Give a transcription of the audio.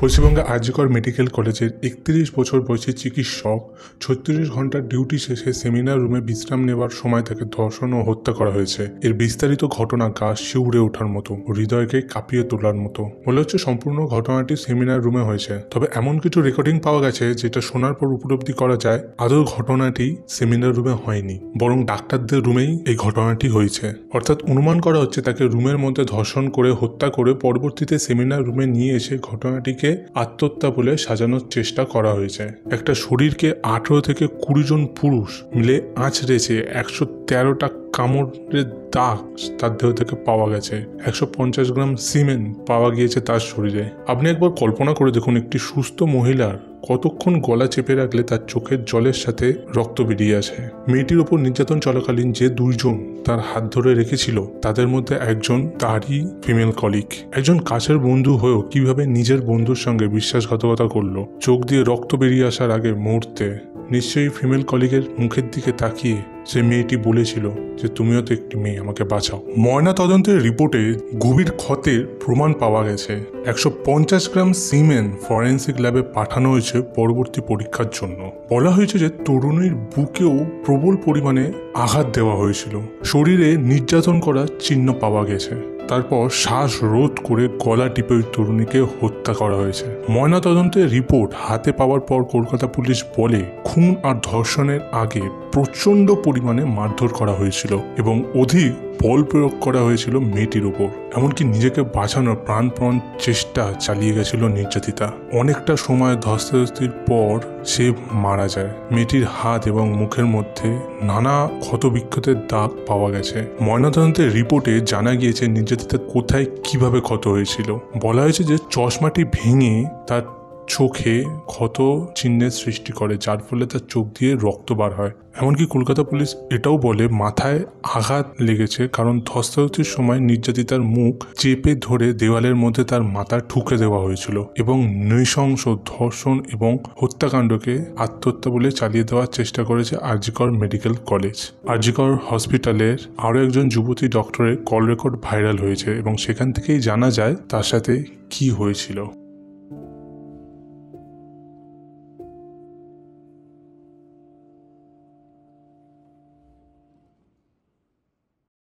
পশ্চিমবঙ্গে আরজিকর মেডিকেল কলেজের ৩১ বছর বয়সী চিকিৎসক ৩৬ ঘন্টার ডিউটি শেষে সেমিনার রুমে বিশ্রাম নেওয়ার সময় তাকে ধর্ষণ ও হত্যা করা হয়েছে। এর বিস্তারিত ঘটনা গা শিউরে ওঠার মতো, হৃদয়কে কাঁপিয়ে তোলার মতো। বলা হচ্ছে সম্পূর্ণ ঘটনাটি সেমিনার রুমে হয়েছে, তবে এমন কিছু রেকর্ডিং পাওয়া গেছে যেটা শোনার পর উপলব্ধি করা যায় আদৌ ঘটনাটি সেমিনার রুমে হয়নি, বরং ডাক্তারদের রুমেই এই ঘটনাটি হয়েছে। অর্থাৎ অনুমান করা হচ্ছে তাকে রুমের মধ্যে ধর্ষণ করে হত্যা করে পরবর্তীতে সেমিনার রুমে নিয়ে এসে ঘটনাটিকে আত্মহত্যা বলে সাজানোর চেষ্টা করা হয়েছে। একটা শরীরকে 18 থেকে 20 জন পুরুষ মিলে আঁচড়েছে, 113টা কামড়ের দাগ তার দেহ থেকে পাওয়া গেছে, 150 গ্রাম সিমেন্ট পাওয়া গিয়েছে তার শরীরে। আপনি একবার কল্পনা করে দেখুন, একটি সুস্থ মহিলার কতক্ষণ গলা চেপে রাখলে তার চোখের জলের সাথে রক্ত বেরিয়ে আসে। মেয়েটির উপর নির্যাতন চলাকালীন যে দুইজন তার হাত ধরে রেখেছিল তাদের মধ্যে একজন তারই ফিমেল কলিগ। একজন কাছের বন্ধু হয়েও কিভাবে নিজের বন্ধুর সঙ্গে বিশ্বাসঘাতকতা করলো। চোখ দিয়ে রক্ত বেরিয়ে আসার আগে মুহূর্তে নিশ্চয়ই ফিমেল কলিগের মুখের দিকে তাকিয়ে সে মেয়েটি বলেছিল যে তুমিও তো একটি মেয়ে, আমাকে বাঁচাও। ময়না তদন্তের রিপোর্টে গভীর ক্ষতের প্রমাণ পাওয়া গেছে। 150 গ্রাম সিমেন্ট ফরেন্সিক ল্যাবে পাঠানো হয়েছে পরবর্তী পরীক্ষার জন্য। বলা হয়েছে যে তরুণীর বুকেও প্রবল পরিমাণে আঘাত দেওয়া হয়েছিল। শরীরে নির্যাতন করার চিহ্ন পাওয়া গেছে। তারপর শ্বাস রোধ করে গলা টিপে ওই তরুণীকে হত্যা করা হয়েছে। ময়নাতদন্তের রিপোর্ট হাতে পাওয়ার পর কলকাতা পুলিশ বলে খুন আর ধর্ষণের আগে প্রচন্ড পরিমাণে মারধর করা হয়েছিল এবং অধিক বল প্রয়োগ করা হয়েছিল মেয়েটির উপর। এমনকি নিজেকে বাঁচানোর প্রাণপণ চেষ্টা চালিয়ে গেছিল নির্যাতিতা। অনেকটা সময় ধস্তাধস্তির পর সে মারা যায়। মেয়েটির হাত এবং মুখের মধ্যে নানা ক্ষতবিক্ষতের দাগ পাওয়া গেছে। ময়নাতদন্তের রিপোর্টে জানা গিয়েছে নির্যাতিতা কোথায় কিভাবে ক্ষত হয়েছিল। বলা হয়েছে যে চশমাটি ভেঙে তার চোখে ক্ষত চিহ্নের সৃষ্টি করে, যার ফলে তার চোখ দিয়ে রক্ত বার হয়। এমনকি কলকাতা পুলিশ এটাও বলে মাথায় আঘাত লেগেছে, কারণ ধস্তাধস্তির সময় নির্যাতিতার মুখ চেপে ধরে দেওয়ালের মধ্যে তার মাথা ঠুকে দেওয়া হয়েছিল এবং নৃশংস ধর্ষণ এবং হত্যাকাণ্ডকে আত্মহত্যা বলে চালিয়ে দেওয়ার চেষ্টা করেছে আরজিকর মেডিকেল কলেজ। আরজিকর হসপিটালের আরও একজন যুবতী ডক্টরের কল রেকর্ড ভাইরাল হয়েছে এবং সেখান থেকেই জানা যায় তার সাথে কি হয়েছিল।